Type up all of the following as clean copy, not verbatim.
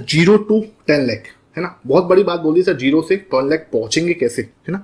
Zero to 10 lakh, है ना, बहुत बड़ी बात बोल दी सर, जीरो से 10 लाख पहुंचेंगे कैसे, है ना।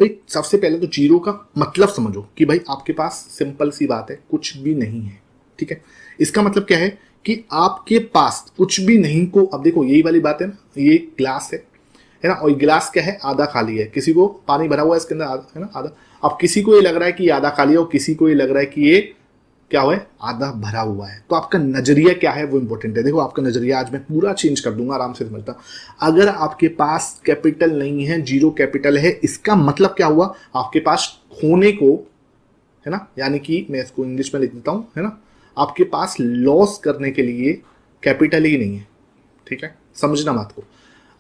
भाई सबसे पहले तो जीरो का मतलब समझो कि भाई आपके पास सिंपल सी बात है, कुछ भी नहीं है, ठीक है। इसका मतलब क्या है कि आपके पास कुछ भी नहीं को, अब देखो यही वाली बात है ना, ये ग्लास है ना, और गिलास क्या है, आधा खाली है, किसी को पानी भरा हुआ है इसके अंदर, है ना, आधा। अब किसी को ये लग रहा है कि ये आधा खाली है और किसी को ये लग रहा है कि ये क्या हुआ है, आधा भरा हुआ है। तो आपका नजरिया क्या है वो इंपॉर्टेंट है। देखो आपका नजरिया आज मैं पूरा चेंज कर दूंगा, आराम से समझता। अगर आपके पास कैपिटल नहीं है, जीरो कैपिटल है, इसका मतलब क्या हुआ, आपके पास खोने को, है ना, यानी कि मैं इसको इंग्लिश में लिख देता हूं, है ना, आपके पास लॉस करने के लिए कैपिटल ही नहीं है, ठीक है, समझना बात को।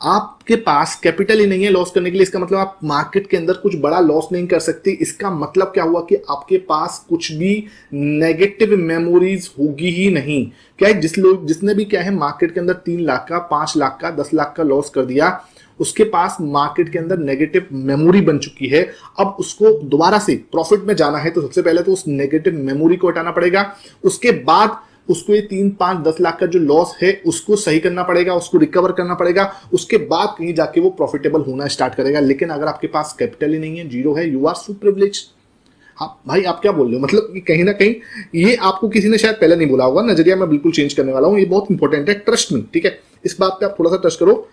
आपके पास कैपिटल ही नहीं है लॉस करने के लिए, इसका मतलब आप मार्केट के अंदर कुछ बड़ा लॉस नहीं कर सकते। इसका मतलब क्या हुआ कि आपके पास कुछ भी नेगेटिव मेमोरीज होगी ही नहीं। क्या है, जिसने भी क्या है मार्केट के अंदर 3 लाख का, 5 लाख का, 10 लाख का लॉस कर दिया, उसके पास मार्केट के अंदर नेगेटिव मेमोरी बन चुकी है। अब उसको दोबारा से प्रॉफिट में जाना है तो सबसे पहले तो उस नेगेटिव मेमोरी को हटाना पड़ेगा, उसके बाद उसको ये 3, 5, 10 लाख का जो लॉस है उसको सही करना पड़ेगा, उसको रिकवर करना पड़ेगा, उसके बाद कहीं जाके वो प्रॉफिटेबल होना स्टार्ट करेगा। लेकिन अगर आपके पास कैपिटल ही नहीं है, जीरो है, यू आर सो प्रिविलेज। हाँ भाई आप क्या बोल रहे हो, मतलब कि कहीं ना कहीं ये आपको किसी ने शायद पहले नहीं बोला होगा, नजरिया मैं बिल्कुल चेंज करने वाला हूं, ये बहुत इंपॉर्टेंट है, ट्रस्ट मी, ठीक है, इस बात पे आप थोड़ा सा ट्रस्ट करो।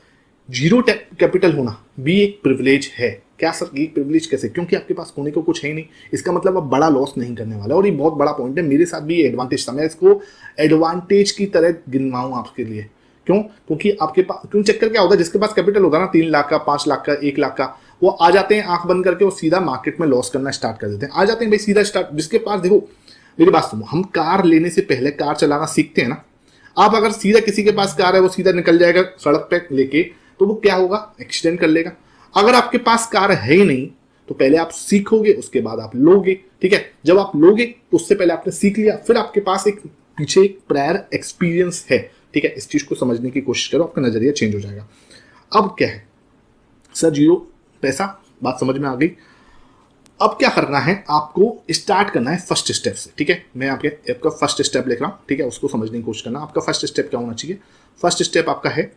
जीरो कैपिटल होना भी एक प्रिविलेज है। क्या सर ये प्रिविलेज कैसे, क्योंकि आपके पास होने को कुछ है ही नहीं, इसका मतलब आप बड़ा लॉस नहीं करने वाला। और ये बहुत बड़ा पॉइंट है, मेरे साथ भी ये एडवांटेज था, मैं इसको एडवांटेज की तरह गिनवाऊं आपके लिए। क्यों, क्योंकि आपके पास, क्यों, चक्कर क्या होता है, जिसके पास कैपिटल होता है ना 3 लाख का, 5 लाख का, 1 लाख का, वो आ जाते हैं आंख बंद करके, वो सीधा मार्केट में लॉस करना स्टार्ट कर देते हैं, आ जाते हैं भाई सीधा स्टार्ट। जिसके पास, देखो मेरी बात सुनो, हम कार लेने से पहले कार चलाना सीखते हैं ना, आप अगर सीधा किसी के पास कार है वो सीधा निकल जाएगा सड़क पे लेके, तो वो क्या होगा, एक्सीडेंट कर लेगा। अगर आपके पास कार है ही नहीं तो पहले आप सीखोगे, उसके बाद आप लोगे, ठीक है। जब आप लोगे तो उससे पहले आपने सीख लिया, फिर आपके पास एक पीछे एक प्रायर एक्सपीरियंस है, ठीक है। इस चीज को समझने की कोशिश करो, आपका नजरिया चेंज हो जाएगा। अब क्या है सर, जीरो पैसा, बात समझ में आ गई। अब क्या करना है, आपको स्टार्ट करना है फर्स्ट स्टेप से, ठीक है। मैं आपका फर्स्ट स्टेप लिख रहा हूं, ठीक है, उसको समझने की कोशिश करना। आपका फर्स्ट स्टेप क्या होना चाहिए, फर्स्ट स्टेप आपका है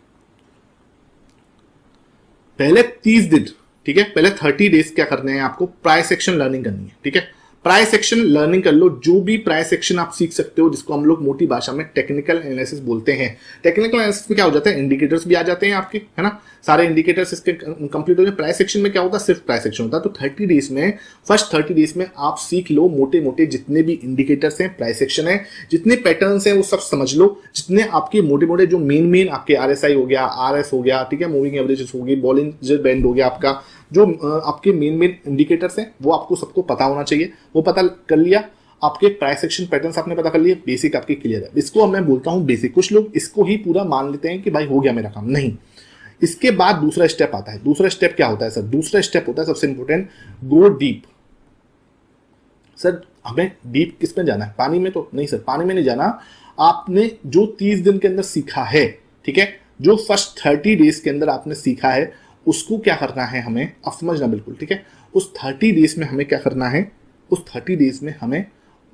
पहले 30 दिन, ठीक है, पहले 30 डेज क्या करने हैं आपको, प्राइस एक्शन लर्निंग करनी है, ठीक है। प्राइस एक्शन लर्निंग कर लो, जो भी प्राइस एक्शन आप सीख सकते हो, जिसको हम लोग मोटी भाषा में टेक्निकल एनालिसिस बोलते हैं। टेक्निकल एनालिसिस में क्या हो जाता है, इंडिकेटर्स भी आ जाते हैं आपके, है ना, सारे इंडिकेटर्स इसके कंप्लीट हो जाए। प्राइस एक्शन में क्या होता है, सिर्फ प्राइस एक्शन होता है। तो 30 डेज में, फर्स्ट 30 डेज में आप सीख लो मोटे मोटे जितने भी इंडिकेटर्स हैं, प्राइस एक्शन है, जितने पैटर्न्स हैं वो सब समझ लो, जितने आपके मोटे मोटे जो मेन आपके RSI हो गया, RS हो गया, ठीक है, मूविंग एवरेजेस हो गई, बॉलिंजर बैंड हो गया, आपका जो आपके मेन इंडिकेटर्स हैं वो आपको सबको पता होना चाहिए। वो पता कर लिया, आपके प्राइस एक्शन पैटर्न्स आपने पता कर लिए, बेसिक आपके क्लियर है। इसको मैं बोलता हूं बेसिक। कुछ लोग इसको ही पूरा मान लेते हैं कि भाई हो गया मेरा काम, नहीं। इसके बाद दूसरा स्टेप आता है। दूसरा स्टेप क्या होता है सर, दूसरा स्टेप होता है सबसे इंपॉर्टेंट, गो डीप। सर हमें डीप किस में जाना है, पानी में तो नहीं सर, पानी में नहीं जाना। आपने जो 30 दिन के अंदर सीखा है, ठीक है, जो फर्स्ट 30 डेज के अंदर आपने सीखा है, उसको क्या करना है हमें, अब समझना बिल्कुल, ठीक है। उस 30 डेज में हमें क्या करना है, उस 30 डेज में हमें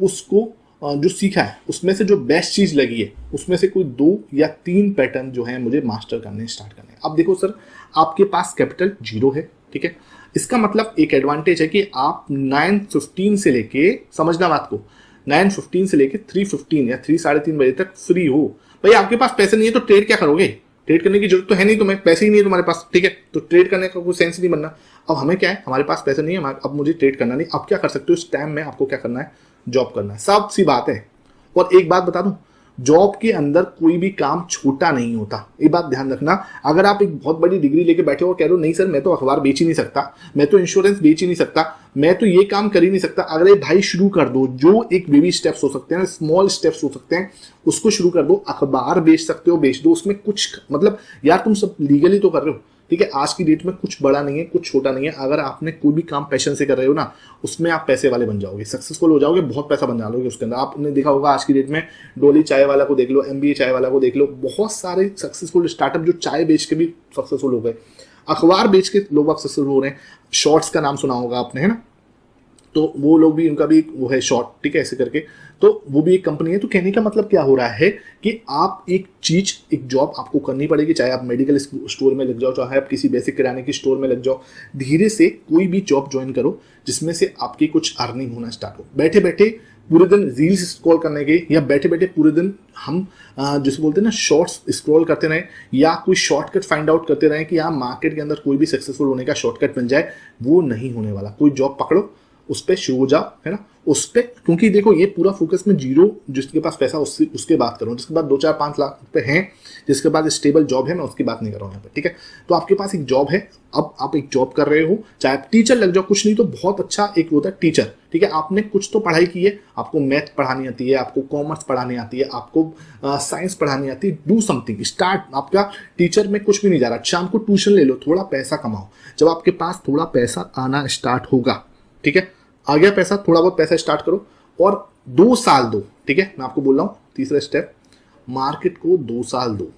उसको जो सीखा है उसमें से जो बेस्ट चीज लगी है उसमें से कोई 2 या 3 पैटर्न जो है मुझे मास्टर करने स्टार्ट करने हैं। अब देखो सर, आपके पास कैपिटल जीरो है, ठीक है, इसका मतलब एक एडवांटेज है कि आप 9:15 से लेके, समझना बात को, 9:15 से लेके 3:15 या 3-3:30 बजे तक फ्री हो। भाई आपके पास पैसे नहीं है तो ट्रेड क्या करोगे, ट्रेड करने की जरूरत तो है नहीं, तुम्हें पैसे ही नहीं है तुम्हारे पास, ठीक है, तो ट्रेड करने का कोई सेंस नहीं बनना। अब हमें क्या है, हमारे पास पैसे नहीं है, अब मुझे ट्रेड करना नहीं। अब क्या कर सकते हो, इस टाइम में आपको क्या करना है, जॉब करना है, सब सी बात है। और एक बात बता दूं, जॉब के अंदर कोई भी काम छोटा नहीं होता, ये बात ध्यान रखना। अगर आप एक बहुत बड़ी डिग्री लेके बैठे हो और कह रहे हो नहीं सर मैं तो अखबार बेच ही नहीं सकता, मैं तो इंश्योरेंस बेच ही नहीं सकता, मैं तो ये काम कर ही नहीं सकता, अगर ये भाई शुरू कर दो, जो एक बेबी स्टेप्स हो सकते हैं, स्मॉल स्टेप्स हो सकते हैं, उसको शुरू कर दो। अखबार बेच सकते हो, बेच दो, उसमें कुछ मतलब यार तुम सब लीगली तो कर रहे हो, ठीक है। आज की डेट में कुछ बड़ा नहीं है, कुछ छोटा नहीं है। अगर आपने कोई भी काम पैशन से कर रहे हो ना, उसमें आप पैसे वाले बन जाओगे, सक्सेसफुल हो जाओगे, बहुत पैसा बन जाओगे उसके अंदर। आपने देखा होगा आज की डेट में डोली चाय वाला को देख लो, MBA चाय वाला को देख लो, बहुत सारे सक्सेसफुल स्टार्टअप जो चाय बेच के भी सक्सेसफुल हो गए, अखबार बेच के लोग अब सक्सेसफुल हो रहे हैं। शॉर्ट्स का नाम सुना होगा आपने, है ना, तो वो लोग भी, उनका भी वो है शॉर्ट, ठीक है, ऐसे करके, तो वो भी एक कंपनी है। तो कहने का मतलब क्या हो रहा है कि आप एक चीज, एक जॉब आपको करनी पड़ेगी, चाहे आप मेडिकल स्टोर में लग जाओ, चाहे आप किसी बेसिक किराने की स्टोर में लग जाओ, धीरे से कोई भी जॉब ज्वाइन करो जिसमें से आपकी कुछ अर्निंग होना स्टार्ट हो। बैठे बैठे पूरे दिन रील्स स्क्रॉल करने के, या बैठे बैठे पूरे दिन हम जिसे बोलते हैं ना शॉर्ट्स स्क्रॉल करते रहें, या कोई शॉर्टकट फाइंड आउट करते रहें कि हाँ मार्केट के अंदर कोई भी सक्सेसफुल होने का शॉर्टकट बन जाए, वो नहीं होने वाला। कोई जॉब पकड़ो, उस पर शुरू हो जाओ, है ना, उस पर, क्योंकि देखो ये पूरा फोकस में जीरो जिसके पास पैसा उसके बात करूँ, जिसके पास 2-4-5 लाख रुपए हैं, जिसके पास स्टेबल जॉब है, मैं उसकी बात नहीं कर रहा हूँ यहाँ पे, ठीक है। तो आपके पास एक जॉब है, अब आप एक जॉब कर रहे हो, चाहे आप टीचर लग जाओ, कुछ नहीं तो बहुत अच्छा एक होता है टीचर, ठीक है। आपने कुछ तो पढ़ाई की है, आपको मैथ पढ़ानी आती है, आपको कॉमर्स पढ़ानी आती है, आपको साइंस पढ़ानी आती है, डू समथिंग, स्टार्ट। आपका टीचर में कुछ भी नहीं जा रहा, शाम को ट्यूशन ले लो, थोड़ा पैसा कमाओ। जब आपके पास थोड़ा पैसा आना स्टार्ट होगा, ठीक है, आ गया पैसा, थोड़ा बहुत पैसा स्टार्ट करो और 2 साल दो, ठीक है। मैं आपको बोल रहा हूँ तीसरा स्टेप, मार्केट को 2 साल दो।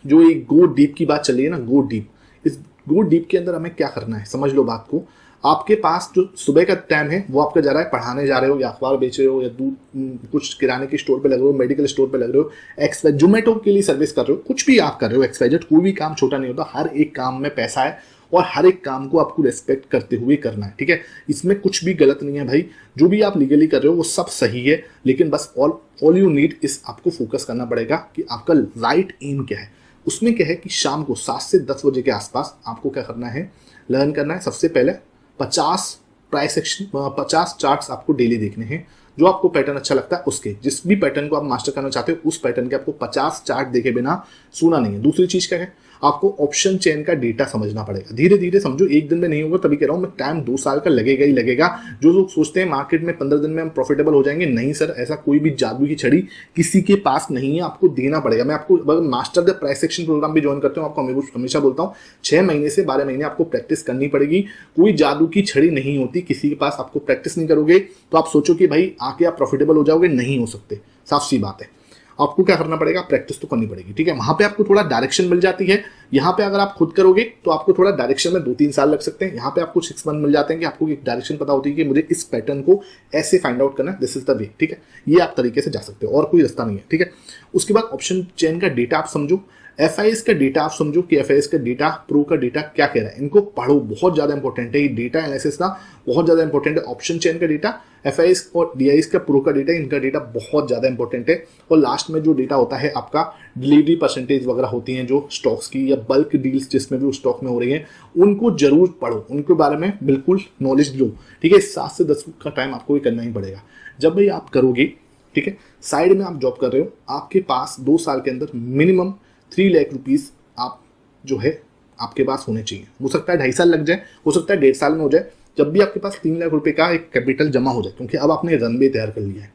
जो ये गो डीप की बात चल रही है ना, गो डीप, इस गो डीप के अंदर हमें क्या करना है, समझ लो बात को। आपके पास जो सुबह का टाइम है वो आपका जा रहा है, पढ़ाने जा रहे हो, या अखबार बेच रहे हो, या दूध कुछ किराने की स्टोर पे लग रहे हो, मेडिकल स्टोर पे लग रहे हो, एक्सवाई जोमेटो के लिए सर्विस कर रहे हो, कुछ भी आप कर रहे हो, एक्सवाइजेड, कोई भी काम छोटा नहीं होता, हर एक काम में पैसा है और हर एक काम को आपको रेस्पेक्ट करते हुए करना है, ठीक है। इसमें कुछ भी गलत नहीं है भाई, जो भी आप लीगली कर रहे हो वो सब सही है, लेकिन बस ऑल यू नीड इस आपको फोकस करना पड़ेगा कि आपका राइट एम क्या है। उसमें क्या है कि शाम को 7 से 10 बजे के आसपास आपको क्या करना है, लर्न करना है। सबसे पहले 50 प्राइस एक्शन, 50 चार्ट्स आपको डेली देखने हैं, जो आपको पैटर्न अच्छा लगता है उसके, जिस भी पैटर्न को आप मास्टर करना चाहते हो उस पैटर्न के आपको 50 चार्ट देखे बिना सोना नहीं है। दूसरी चीज क्या है, आपको ऑप्शन चेन का डेटा समझना पड़ेगा। धीरे धीरे समझो, एक दिन में नहीं होगा, तभी कह रहा हूं मैं, टाइम 2 साल का लगेगा ही लगेगा। जो लोग सोचते हैं मार्केट में 15 दिन में हम प्रॉफिटेबल हो जाएंगे, नहीं सर, ऐसा कोई भी जादू की छड़ी किसी के पास नहीं है, आपको देना पड़ेगा। मैं आपको अगर master the price action program भी ज्वाइन करते हो, आपको हमेशा बोलता हूँ 6 महीने से 12 महीने आपको प्रैक्टिस करनी पड़ेगी। कोई जादू की छड़ी नहीं होती किसी के पास, आपको प्रैक्टिस नहीं करोगे तो आप सोचो कि भाई आके आप प्रॉफिटेबल हो जाओगे, नहीं हो सकते, साफ सी बात है। आपको क्या करना पड़ेगा, प्रैक्टिस तो करनी पड़ेगी, ठीक है। वहां पे आपको थोड़ा डायरेक्शन मिल जाती है। यहाँ पे अगर आप खुद करोगे तो आपको थोड़ा डायरेक्शन में 2-3 साल लग सकते हैं। यहाँ पे आपको 6 मंथ मिल जाते हैं कि आपको एक डायरेक्शन पता होती है कि मुझे इस पैटर्न को ऐसे फाइंड आउट करना है, दिस इज द वे, ठीक है। ये आप तरीके से जा सकते हो और कोई रास्ता नहीं है, ठीक है। उसके बाद ऑप्शन चेन का डेटा आप समझो, FIS का डेटा आप समझो कि FIS का डेटा, प्रो का डेटा क्या कह रहा है, इनको पढ़ो, बहुत ज्यादा इंपॉर्टेंट है। ये डेटा एनालिसिस का बहुत ज्यादा इंपॉर्टेंट है। ऑप्शन चेन का डेटा, FIS और DIS का, प्रो का डेटा, इनका डेटा बहुत ज्यादा इंपॉर्टेंट है। और लास्ट में जो डेटा होता है आपका डिलीवरी परसेंटेज वगैरह होती हैं जो स्टॉक्स की, या बल्क डील्स जिसमें भी उस स्टॉक में हो रही हैं, उनको जरूर पढ़ो, उनके बारे में बिल्कुल नॉलेज लो, ठीक है। 7 से 10 का टाइम आपको ये करना ही पड़ेगा। जब भी आप करोगे, ठीक है, साइड में आप जॉब कर रहे हो, आपके पास 2 साल के अंदर मिनिमम 3 लाख रुपीस आप जो है आपके पास होने चाहिए। हो सकता है 2.5 साल लग जाए, हो सकता है 1.5 साल में हो जाए। जब भी आपके पास 3 लाख रुपए का एक कैपिटल जमा हो जाए, क्योंकि अब आपने रनवे तैयार कर लिया है,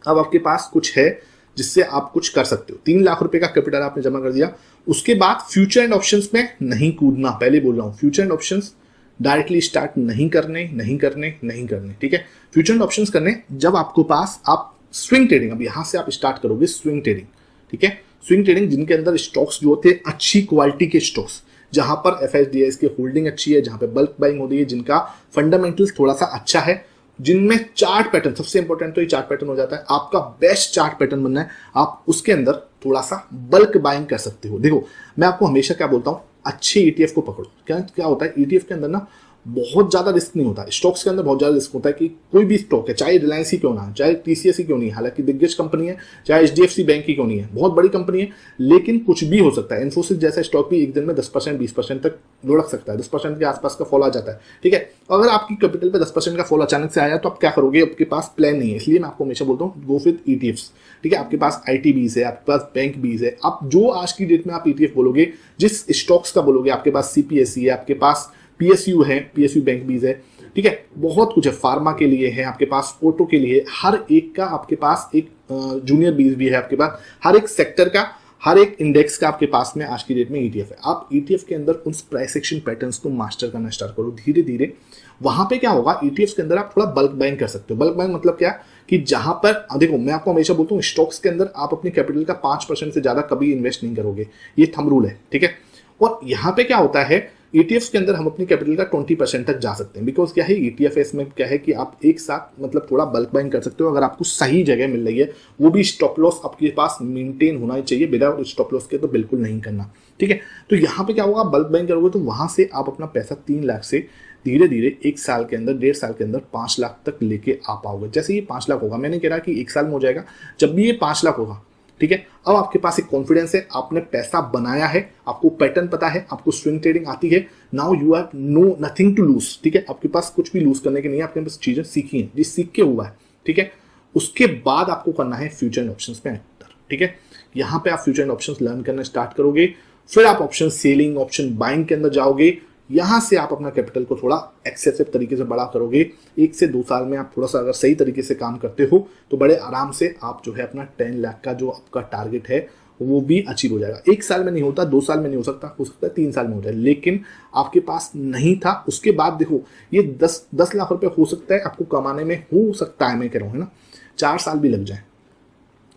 अब आपके पास कुछ है जिससे आप कुछ कर सकते हो। 3 लाख रुपए का कैपिटल आपने जमा कर दिया, उसके बाद फ्यूचर एंड ऑप्शंस में नहीं कूदना। पहले बोल रहा हूँ, future and options directly start नहीं करने, ठीक है। फ्यूचर एंड ऑप्शंस करने जब आपको पास, आप स्विंग ट्रेडिंग, अब यहां से आप स्टार्ट करोगे स्विंग ट्रेडिंग, ठीक है। स्विंग ट्रेडिंग जिनके अंदर स्टॉक्स जो होते हैं अच्छी क्वालिटी के स्टॉक्स, जहां पर FIS की होल्डिंग अच्छी है, जहां पे बल्क बाइंग हो रही है, जिनका फंडामेंटल्स थोड़ा सा अच्छा है, जिनमें चार्ट पैटर्न, सबसे इंपॉर्टेंट तो ये चार्ट पैटर्न हो जाता है, आपका बेस्ट चार्ट पैटर्न बनना है, आप उसके अंदर थोड़ा सा बल्क बाइंग कर सकते हो। देखो मैं आपको हमेशा क्या बोलता हूं, अच्छे ETF को पकड़ो। क्या होता है, ETF के अंदर ना बहुत ज्यादा रिस्क नहीं होता। स्टॉक्स के अंदर बहुत ज्यादा रिस्क होता है कि कोई भी स्टॉक है, चाहे रिलायंस ही क्यों ना है, चाहे TCS ही क्यों नहीं है, हालांकि दिग्गज कंपनी है, चाहे HDFC बैंक ही क्यों नहीं है, बहुत बड़ी कंपनी है, लेकिन कुछ भी हो सकता है। इन्फोसिस जैसा स्टॉक भी एक दिन में 10% 20% तक लुढ़क सकता है, 10% के आसपास का फॉल आ जाता है, ठीक है। अगर आपकी कैपिटल पे 10% का फॉल अचानक से आया तो आप क्या करोगे, आपके पास प्लान नहीं है। इसलिए मैं आपको हमेशा बोलता हूँ, गो विद ETFs, ठीक है। आपके पास ITBs है, आपके पास बैंक बीज है, आप जो आज की डेट में आप ETF बोलोगे, जिस स्टॉक्स का बोलोगे, आपके पास CPSE है, आपके पास PSU है, PSU बैंक बीज है, ठीक है। बहुत कुछ है, फार्मा के लिए है, आपके पास ऑटो के लिए, हर एक का आपके पास एक जूनियर बीज भी है, आपके पास हर एक सेक्टर का, हर एक इंडेक्स का आपके पास में आज की डेट में ETF है। आप ETF के अंदर उन प्राइस एक्शन पैटर्न्स को मास्टर करना स्टार्ट करो धीरे धीरे। वहां पे क्या होगा, ETFs के अंदर आप थोड़ा बल्क बाइंग कर सकते हो। बल्क बाइंग मतलब क्या, कि जहां पर देखो, मैं आपको हमेशा बोलता हूँ, स्टॉक्स के अंदर आप अपने कैपिटल का 5% से ज्यादा कभी इन्वेस्ट नहीं करोगे, ये थंब रूल है, ठीक है। और यहाँ पे क्या होता है ईटीएफ के अंदर हम अपनी कैपिटल का 20% तक जा सकते हैं, बिकॉज क्या है ईटीएफ में क्या है कि आप एक साथ मतलब थोड़ा बल्क बाइंग कर सकते हो अगर आपको सही जगह मिल रही है, वो भी स्टॉप लॉस आपके पास मेंटेन होना ही चाहिए, विदाउट स्टॉप लॉस के तो बिल्कुल नहीं करना, ठीक है। तो यहाँ पे क्या होगा, बल्क बाइंग करोगे तो वहां से आप अपना पैसा 3 लाख से धीरे धीरे 1 साल के अंदर 1.5 साल के अंदर 5 लाख तक लेके आ पाओगे। जैसे ये 5 लाख होगा, मैंने कह रहा कि 1 साल में हो जाएगा, जब भी ये 5 लाख होगा, ठीक है, अब आपके पास एक कॉन्फिडेंस है, आपने पैसा बनाया है, आपको पैटर्न पता है, आपको स्विंग ट्रेडिंग आती है, now you have no nothing to lose, ठीक है, आपके पास कुछ भी लूज करने के नहीं है, आपने बस चीजें सीखी हैं, जिस सीख के हुआ है, ठीक है। उसके बाद आपको करना है फ्यूचर एंड ऑप्शंस पे एंटर, ठीक है। यहाँ पे आप फ्यूचर एंड ऑप्शंस लर्न करना स्टार्ट करोगे, फिर आप ऑप्शन सेलिंग, ऑप्शन बाइंग के अंदर जाओगे, यहां से आप अपना कैपिटल को थोड़ा एक्सेसिव तरीके से बड़ा करोगे। 1 से 2 साल में आप थोड़ा सा अगर सही तरीके से काम करते हो तो बड़े आराम से आप जो है अपना 10 लाख का जो आपका टारगेट है वो भी अचीव हो जाएगा। 1 साल में नहीं होता, 2 साल में नहीं हो सकता है 3 साल में हो जाए, लेकिन आपके पास नहीं था, उसके बाद देखो ये 10 लाख रुपए हो सकता है आपको कमाने में, हो सकता है, मैं कह रहा हूँ, है ना, 4 साल भी लग जाए,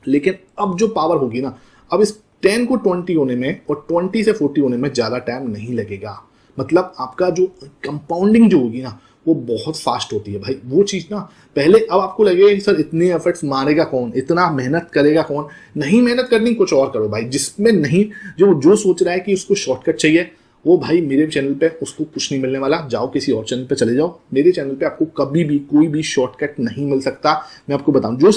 लेकिन अब जो पावर होगी ना, अब इस 10 को 20 होने में और 20 से 40 होने में ज्यादा टाइम नहीं लगेगा। मतलब आपका जो कंपाउंडिंग जो होगी ना वो बहुत फास्ट होती है भाई। वो चीज ना पहले, अब आपको लगेगा कि सर इतने एफर्ट्स मारेगा कौन, इतना मेहनत करेगा कौन, नहीं मेहनत करनी, कुछ और करो भाई। जिसमें नहीं, जो सोच रहा है कि उसको शॉर्टकट चाहिए, वो भाई मेरे चैनल पे उसको कुछ नहीं मिलने वाला, जाओ किसी और चैनल पे चले जाओ। मेरे चैनल पे आपको कभी भी कोई भी शॉर्टकट नहीं मिल सकता। मैं आपको बताऊं, जो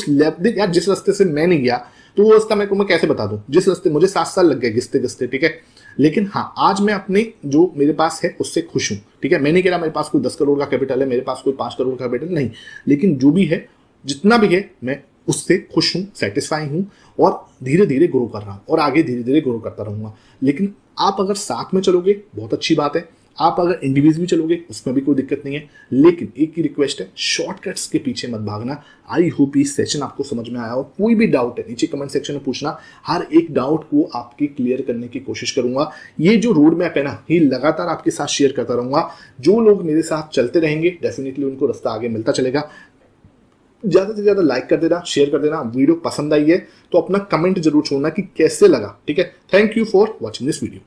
यार जिस रास्ते से मैं नहीं गया तो वो रास्ता मैं कैसे बता दूं, जिस रास्ते मुझे 7 साल लग गए घिसते घिसते, ठीक है। लेकिन हाँ, आज मैं अपने जो मेरे पास है उससे खुश हूं, ठीक है। मैं नहीं कह रहा मेरे पास कोई 10 करोड़ का कैपिटल है, मेरे पास कोई 5 करोड़ का कैपिटल नहीं, लेकिन जो भी है, जितना भी है, मैं उससे खुश हूं, सेटिस्फाई हूं, और धीरे धीरे ग्रो कर रहा हूं और आगे धीरे धीरे ग्रो करता रहूंगा। लेकिन आप अगर साथ में चलोगे बहुत अच्छी बात है, आप अगर इंडिविजुअली चलोगे उसमें भी कोई दिक्कत नहीं है, लेकिन एक ही रिक्वेस्ट है, शॉर्टकट्स के पीछे मत भागना। आई होप ये सेशन आपको समझ में आया हो। कोई भी डाउट है नीचे कमेंट सेक्शन में पूछना, हर एक डाउट को आपकी क्लियर करने की कोशिश करूंगा। ये जो रोड मैप है ना, ये लगातार आपके साथ शेयर करता रहूंगा। जो लोग मेरे साथ चलते रहेंगे डेफिनेटली उनको रास्ता आगे मिलता चलेगा। ज्यादा से ज्यादा लाइक कर देना, शेयर कर देना। वीडियो पसंद आई है तो अपना कमेंट जरूर छोड़ना कि कैसे लगा, ठीक है। Thank you for watching this video.